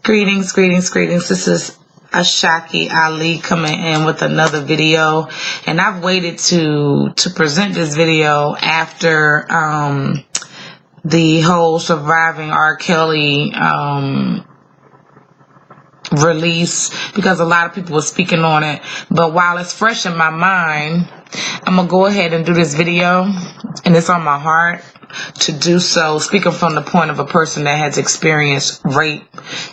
Greetings, greetings, greetings. This is Ashaki Ali coming in with another video, and I've waited to present this video after the whole surviving R. Kelly release, because a lot of people were speaking on it. But while it's fresh in my mind, I'm gonna go ahead and do this video, and it's on my heart to do so, speaking from the point of a person that has experienced rape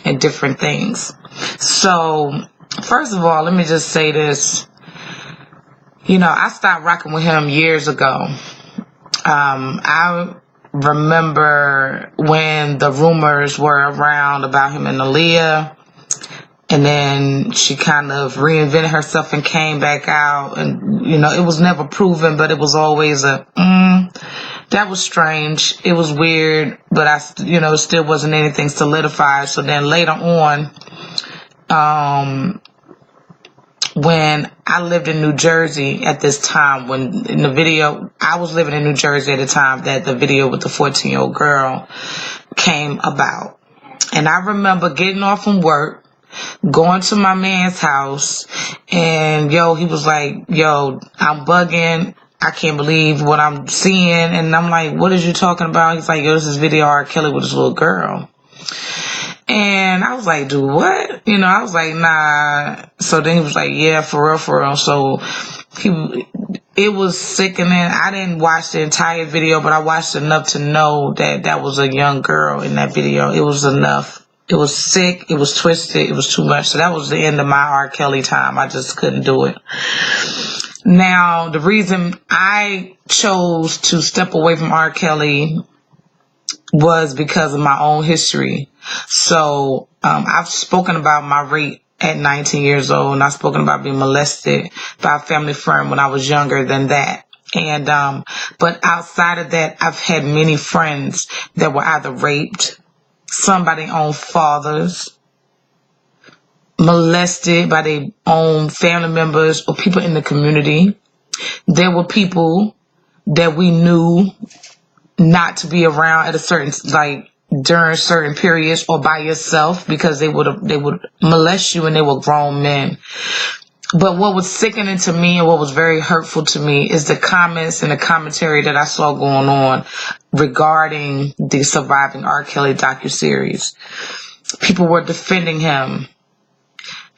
and different things. So first of all, let me just say this. I stopped rocking with him years ago. I remember when the rumors were around about him and Aaliyah, and then she kind of reinvented herself and came back out, and it was never proven, but it was always that was strange. It was weird, but it still wasn't anything solidified. So then later on, when I lived in New Jersey at this time, when in the video, I was living in New Jersey at the time that the video with the 14-year-old girl came about. And I remember getting off from work, going to my man's house, and he was like, I'm bugging. I can't believe what I'm seeing. And I'm like, what is you talking about? He's like, this is video R. Kelly with this little girl. And I was like, dude, what? I was like, nah. So then he was like, yeah, for real. So it was sickening. I didn't watch the entire video, but I watched enough to know that was a young girl in that video. It was enough. It was sick. It was twisted. It was too much. So that was the end of my R. Kelly time. I just couldn't do it. Now, the reason I chose to step away from R. Kelly was because of my own history. So I've spoken about my rape at 19 years old, and I've spoken about being molested by a family friend when I was younger than that. And but outside of that, I've had many friends that were either raped, some by their own fathers, molested by their own family members or people in the community. There were people that we knew not to be around at a certain, during certain periods, or by yourself, because they would molest you, and they were grown men. But what was sickening to me and what was very hurtful to me is the comments and the commentary that I saw going on regarding the Surviving R. Kelly docuseries. People were defending him,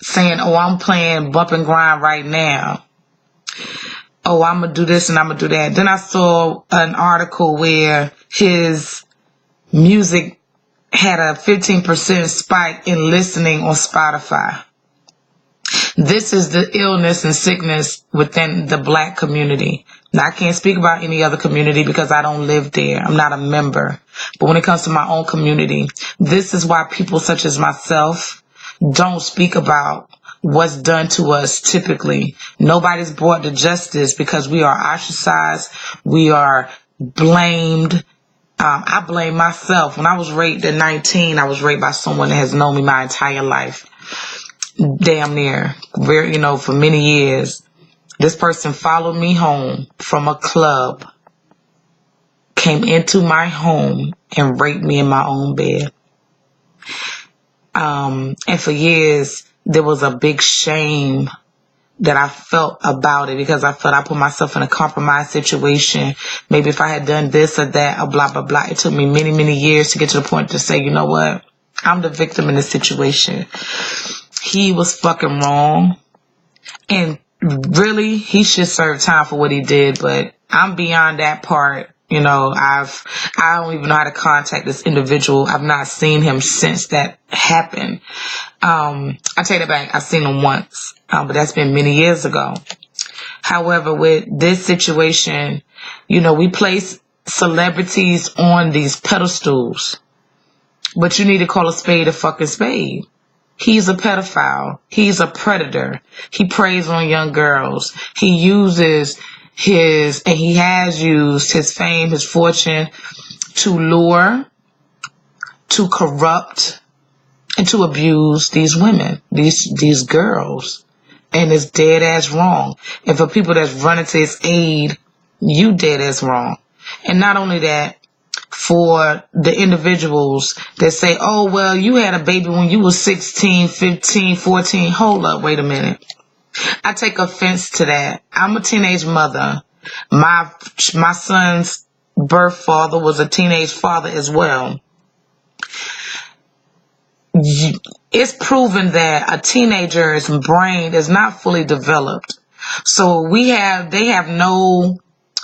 saying, I'm playing bump and grind right now. I'm going to do this and I'm going to do that. Then I saw an article where his music had a 15% spike in listening on Spotify. This is the illness and sickness within the Black community. Now, I can't speak about any other community because I don't live there. I'm not a member. But when it comes to my own community, this is why people such as myself don't speak about what's done to us typically. Nobody's brought to justice because we are ostracized. We are blamed. I blame myself. When I was raped at 19, I was raped by someone that has known me my entire life. Damn near. For many years. This person followed me home from a club, came into my home, and raped me in my own bed. And for years, there was a big shame that I felt about it, because I felt I put myself in a compromised situation. Maybe if I had done this or that or blah, blah, blah. It took me many, many years to get to the point to say, you know what? I'm the victim in this situation. He was fucking wrong. And really, he should serve time for what he did. But I'm beyond that part. I don't even know how to contact this individual. I've not seen him since that happened. I take it back. I've seen him once, but that's been many years ago. However, with this situation, we place celebrities on these pedestals, but you need to call a spade a fucking spade. He's a pedophile. He's a predator. He preys on young girls. He uses and he has used his fame, his fortune to lure, to corrupt, and to abuse these women, these girls. And it's dead ass wrong. And for people that's running to his aid, you dead ass wrong. And not only that, for the individuals that say, oh, well, you had a baby when you was 16, 15, 14. Hold up, wait a minute. I take offense to that. I'm a teenage mother. My son's birth father was a teenage father as well. It's proven that a teenager's brain is not fully developed. So they have no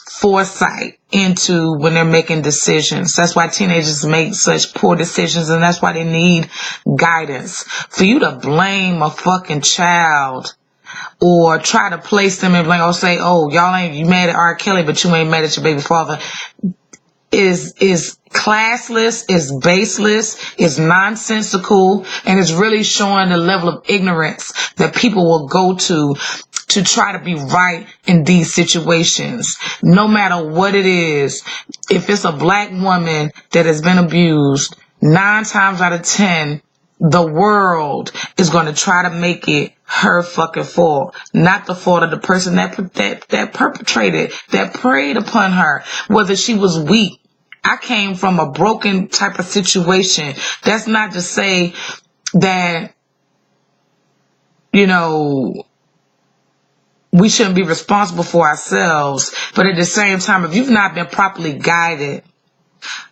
foresight into when they're making decisions. That's why teenagers make such poor decisions, and that's why they need guidance. For you to blame a fucking child or try to place them in blame or say, oh, you mad at R. Kelly, but you ain't mad at your baby father, is classless, is baseless, is nonsensical, and is really showing the level of ignorance that people will go to try to be right in these situations. No matter what it is, if it's a black woman that has been abused, 9 times out of 10, the world is going to try to make it her fucking fault, not the fault of the person that perpetrated, that preyed upon her, whether she was weak. I came from a broken type of situation. That's not to say that, we shouldn't be responsible for ourselves. But at the same time, if you've not been properly guided,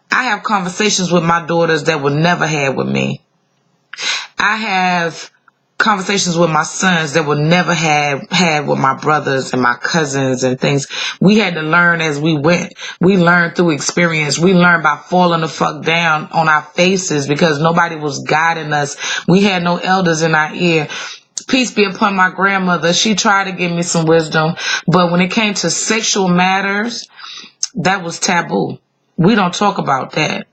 I have conversations with my daughters that were never had with me. I have conversations with my sons that were never had with my brothers and my cousins and things. We had to learn as we went. We learned through experience. We learned by falling the fuck down on our faces because nobody was guiding us. We had no elders in our ear. Peace be upon my grandmother. She tried to give me some wisdom, but when it came to sexual matters, that was taboo. We don't talk about that.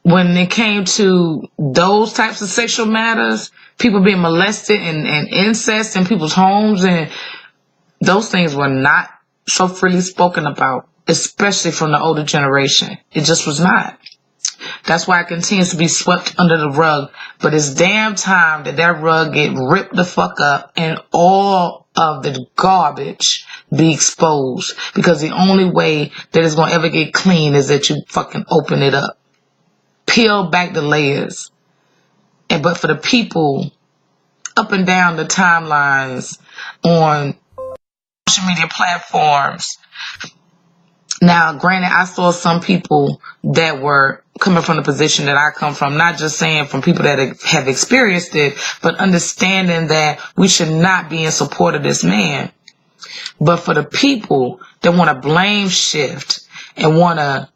When it came to those types of sexual matters, people being molested and incest in people's homes, and those things were not so freely spoken about, especially from the older generation. It just was not. That's why it continues to be swept under the rug. But it's damn time that rug get ripped the fuck up and all of the garbage be exposed. Because the only way that it's going to ever get clean is that you fucking open it up. Peel back the layers. But for the people up and down the timelines on social media platforms, now, granted, I saw some people that were coming from the position that I come from, not just saying from people that have experienced it, but understanding that we should not be in support of this man. But for the people that want to blame shift and want to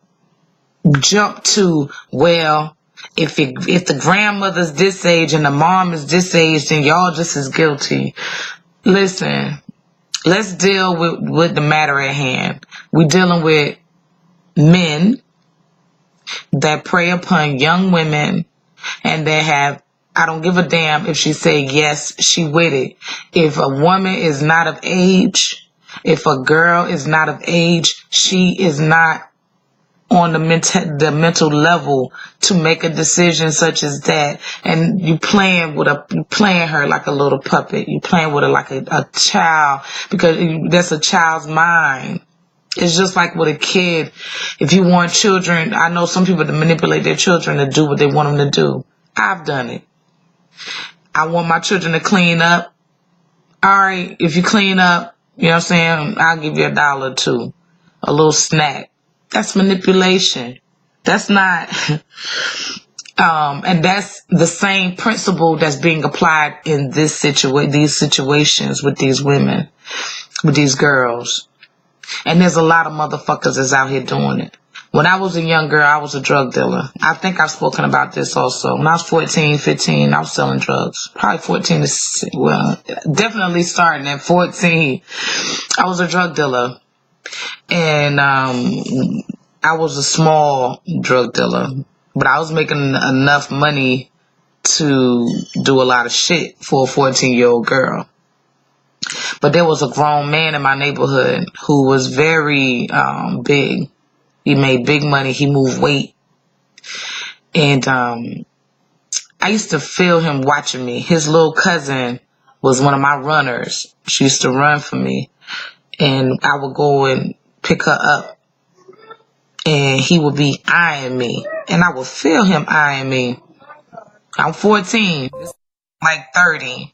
jump to, well, if the grandmother's this age and the mom is this age, then y'all just as guilty. Listen. Let's deal with the matter at hand. We're dealing with men that prey upon young women and that have, I don't give a damn if she say yes, she with it. If a woman is not of age, if a girl is not of age, she is not on the mental level to make a decision such as that. And you playing her like a little puppet. You playing with her like a child, because that's a child's mind. It's just like with a kid. If you want children, I know some people that manipulate their children to do what they want them to do. I've done it. I want my children to clean up. All right, if you clean up, you know what I'm saying, I'll give you $1 or $2, a little snack. That's manipulation. That's not, and that's the same principle that's being applied in these situations with these women, with these girls. And there's a lot of motherfuckers that's out here doing it. When I was a young girl, I was a drug dealer. I think I've spoken about this also. When I was 14, 15, I was selling drugs. Probably 14 definitely starting at 14. I was a drug dealer. And I was a small drug dealer, but I was making enough money to do a lot of shit for a 14-year-old girl. But there was a grown man in my neighborhood who was very big. He made big money. He moved weight. And I used to feel him watching me. His little cousin was one of my runners. She used to run for me. And I would go and pick her up. and he would be eyeing me, and I would feel him eyeing me. I'm 14, like 30.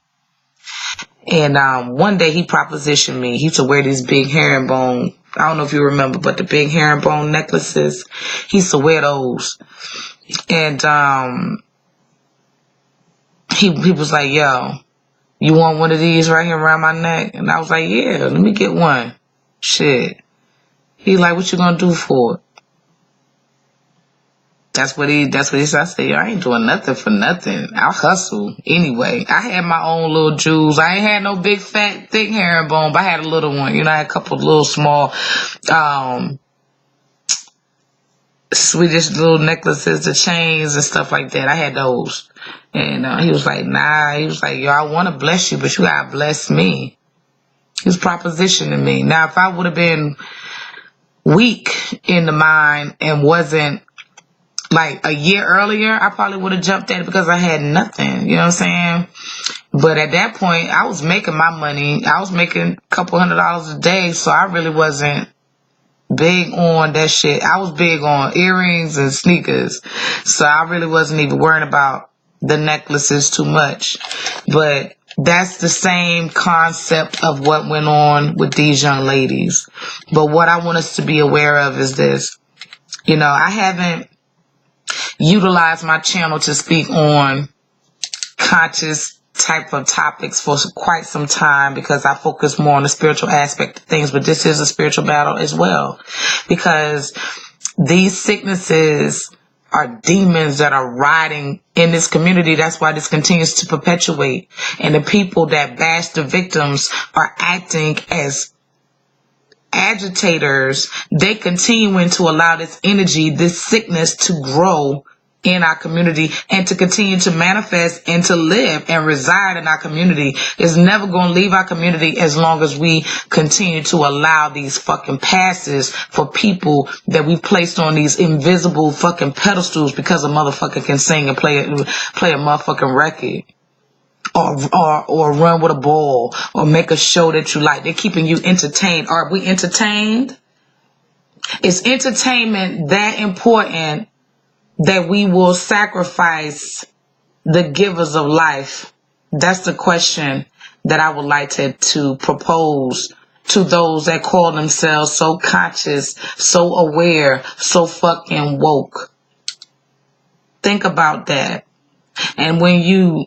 And one day he propositioned me. He used to wear these big herringbone, I don't know if you remember, but the big herringbone necklaces. He used to wear those. And he was like, yo, you want one of these right here around my neck? And I was like, yeah, let me get one. Shit. He like, what you gonna do for it? That's what he said. I said, yo, I ain't doing nothing for nothing. I'll hustle anyway. I had my own little jewels. I ain't had no big fat thick herringbone, but I had a little one. You know, I had a couple of little small Swedish little necklaces, the chains and stuff like that. I had those. And he was like, nah. He was like, yo, I want to bless you, but you gotta bless me. He was propositioning me. Now, if I would have been weak in the mind and wasn't like a year earlier, I probably would have jumped at it because I had nothing. You know what I'm saying? But at that point, I was making my money. I was making a couple $100 a day, so I really wasn't big on that shit. I was big on earrings and sneakers, so I really wasn't even worrying about the necklaces too much. But that's the same concept of what went on with these young ladies. But what I want us to be aware of is this. You know, I haven't utilized my channel to speak on conscious type of topics for quite some time because I focus more on the spiritual aspect of things, but this is a spiritual battle as well, because these sicknesses are demons that are riding in this community. That's why this continues to perpetuate, and the people that bash the victims are acting as agitators. They continuing to allow this energy, this sickness to grow in our community and to continue to manifest and to live and reside in our community. Is never going to leave our community as long as we continue to allow these fucking passes for people that we placed on these invisible fucking pedestals because a motherfucker can sing and play a motherfucking record. Or run with a ball, or make a show that you like. They're keeping you entertained. Are we entertained? Is entertainment that important that we will sacrifice the givers of life? That's the question that I would like to propose to those that call themselves so conscious, so aware, so fucking woke. Think about that. And when you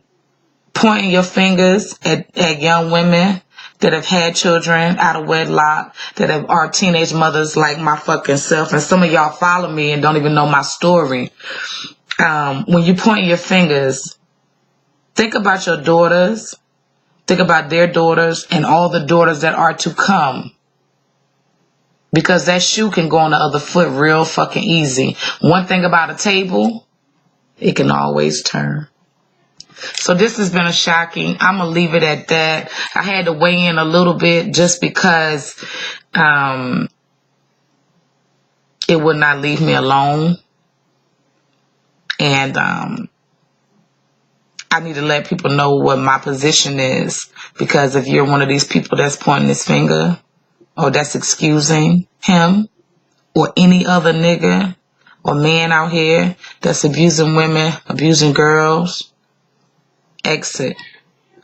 pointing your fingers at young women that have had children out of wedlock, that are teenage mothers like my fucking self, and some of y'all follow me and don't even know my story. When you point your fingers, think about your daughters, think about their daughters, and all the daughters that are to come. Because that shoe can go on the other foot real fucking easy. One thing about a table, it can always turn. So this has been a shocking. I'm going to leave it at that. I had to weigh in a little bit just because it would not leave me alone. And I need to let people know what my position is. Because if you're one of these people that's pointing his finger or that's excusing him or any other nigga or man out here that's abusing women, abusing girls, exit.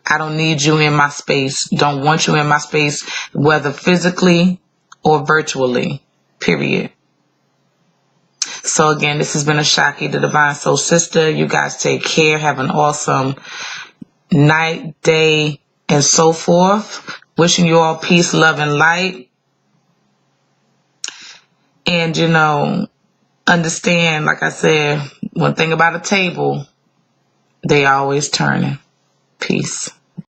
I don't need you in my space. Don't want you in my space, whether physically or virtually. Period. So again, this has been Ashaki, the Divine Soul Sister. You guys take care. Have an awesome night, day, and so forth. Wishing you all peace, love, and light. And, you know, understand, like I said, one thing about a table, they always turning. Peace.